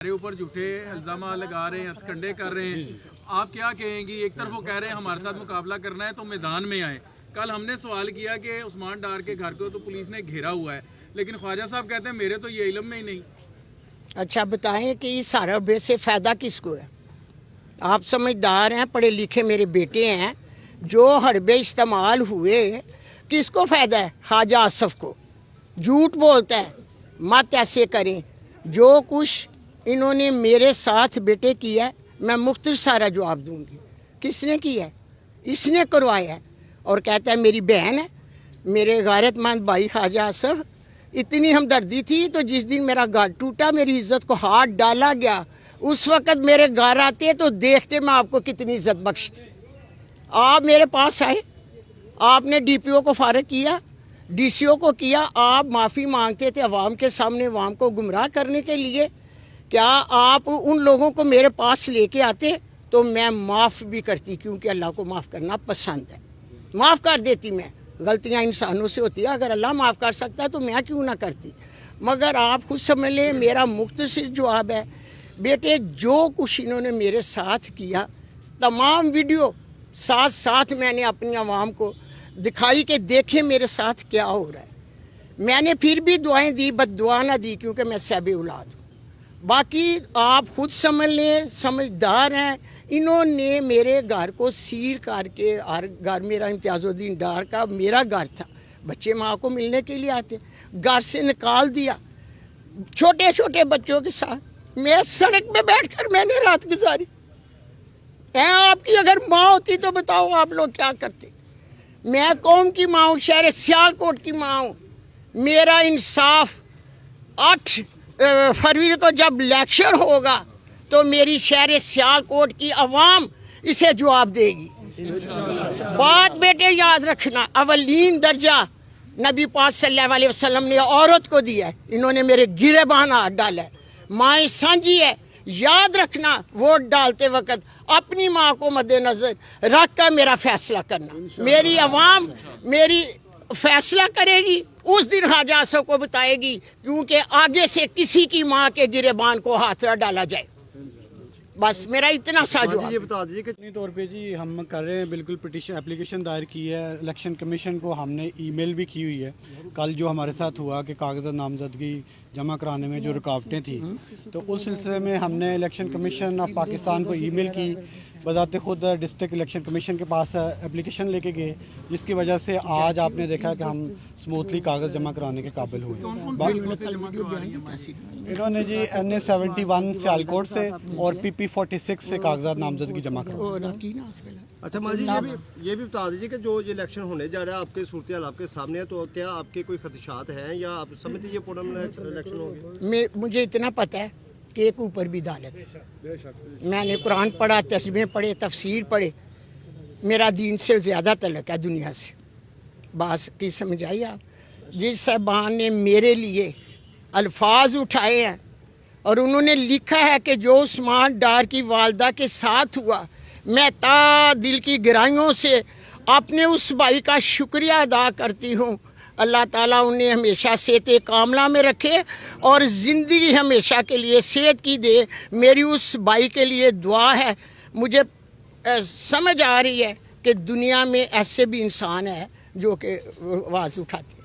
हमारे ऊपर झूठे इल्जाम लगा रहे हैं, हथकंडे कर रहे हैं। आप क्या कहेंगी? एक तरफ वो कह रहे हैं हमारे साथ मुकाबला करना है तो मैदान में आए। कल हमने सवाल किया कि उस्मान डार के घर को तो पुलिस ने घेरा हुआ है, लेकिन ख्वाजा साहब कहते हैं मेरे तो ये इल्म में ही नहीं। अच्छा बताएं कि इस हरबे से फ़ायदा किसको है? आप समझदार हैं, पढ़े लिखे मेरे बेटे हैं। जो हरबे इस्तेमाल हुए किसको फ़ायदा है? ख्वाजा आसफ को। झूठ बोलता है, मत ऐसे करें। जो कुछ इन्होंने मेरे साथ बेटे किया है मैं मुख्तर सारा जवाब दूंगी। किसने किया है? इसने करवाया है। और कहता है मेरी बहन है। मेरे गैरतमंद भाई ख्वाजा आसफ, इतनी हमदर्दी थी तो जिस दिन मेरा घर टूटा, मेरी इज्जत को हाथ डाला गया, उस वक़्त मेरे घर आते तो देखते मैं आपको कितनी इज्जत बख्शती। आप मेरे पास आए, आपने डीपीओ को फारग किया, डीसीओ को किया, आप माफ़ी मांगते थे अवाम के सामने, अवाम को गुमराह करने के लिए। क्या आप उन लोगों को मेरे पास लेके आते तो मैं माफ़ भी करती, क्योंकि अल्लाह को माफ़ करना पसंद है। माफ़ कर देती मैं। गलतियां इंसानों से होती है, अगर अल्लाह माफ़ कर सकता है तो मैं क्यों ना करती। मगर आप खुद समझ लें, मेरा मुख्तसर जवाब है बेटे, जो कुछ इन्होंने मेरे साथ किया, तमाम वीडियो साथ साथ मैंने अपनी आवाम को दिखाई कि देखें मेरे साथ क्या हो रहा है। मैंने फिर भी दुआएं दी, बद्दुआ ना दी, क्योंकि मैं साहिब औलाद हूँ। बाकी आप खुद समझ लें, समझदार हैं। इन्होंने मेरे घर को सील करके, हर घर मेरा इम्तियाजुद्दीन डार का मेरा घर था, बच्चे माँ को मिलने के लिए आते, घर से निकाल दिया छोटे छोटे बच्चों के साथ। मैं सड़क पे बैठकर मैंने रात गुजारी। आपकी अगर माँ होती तो बताओ आप लोग क्या करते। मैं कौम की माँ हूँ, शहर सियालकोट की माँ हूँ। मेरा इंसाफ 8 फरवरी को जब लेक्चर होगा तो मेरी शहर सियालकोट की आवाम इसे जवाब देगी। बात बेटे याद रखना, अवलीन दर्जा नबी पाक सल्लल्लाहु अलैहि वसल्लम ने औरत को दिया है। इन्होंने मेरे गिरेबान हाथ डाला है। माँ सांझी है, याद रखना। वोट डालते वक्त अपनी माँ को मद्देनजर रख कर मेरा फैसला करना। मेरी आवाम मेरी फैसला करेगी, उस दिन ख्वाजा आसफ को बताएगी, क्योंकि आगे से किसी की माँ के गिरेबान को हाथ न डाला जाए। बस मेरा इतना सा जवाब। ये बता दीजिए कि तौर पे जी हम कर रहे हैं, बिल्कुल पिटीशन एप्लीकेशन दायर की है। इलेक्शन कमीशन को हमने ईमेल भी की हुई है। कल जो हमारे साथ हुआ कि कागज़ात नामजदगी जमा कराने में जो रुकावटें थी, तो उस सिलसिले में हमने इलेक्शन कमीशन ऑफ पाकिस्तान को ईमेल की। बजाते खुद डिस्ट्रिक्ट इलेक्शन कमीशन के पास एप्लीकेशन लेके गए, जिसकी वजह से आज आपने देखा कि हम स्मूथली कागज़ जमा कराने के काबिल हुए। इन्होंने जी NA-71 सियालकोट से और PP-46 से कागजात नामजदगी जमा कराई। अच्छा माँ जी, ये भी बता दीजिए कि जो ये इलेक्शन होने जा रहा है, आपके सूरत हाल आपके सामने है, तो क्या आपके कोई खदशात हैं या आप समझते ये पूर्ण इलेक्शन होंगे? मुझे इतना पता है कि एक ऊपर भी दालत है। मैंने कुरान पढ़ा, तस्बीह पढ़े, तफसीर पढ़े। मेरा दीन से ज़्यादा तल्लुक़ है दुनिया से। बात की समझ आई आप? जिस साहबान ने मेरे लिए अल्फाज उठाए हैं और उन्होंने लिखा है कि जो उस्मान डार की वालदा के साथ हुआ, मैं ता दिल की गहराइयों से अपने उस भाई का शुक्रिया अदा करती हूँ। अल्लाह ताला उन्हें हमेशा सेहत कामला में रखे और ज़िंदगी हमेशा के लिए सेहत की दे। मेरी उस भाई के लिए दुआ है। मुझे समझ आ रही है कि दुनिया में ऐसे भी इंसान है जो कि आवाज़ उठाते हैं।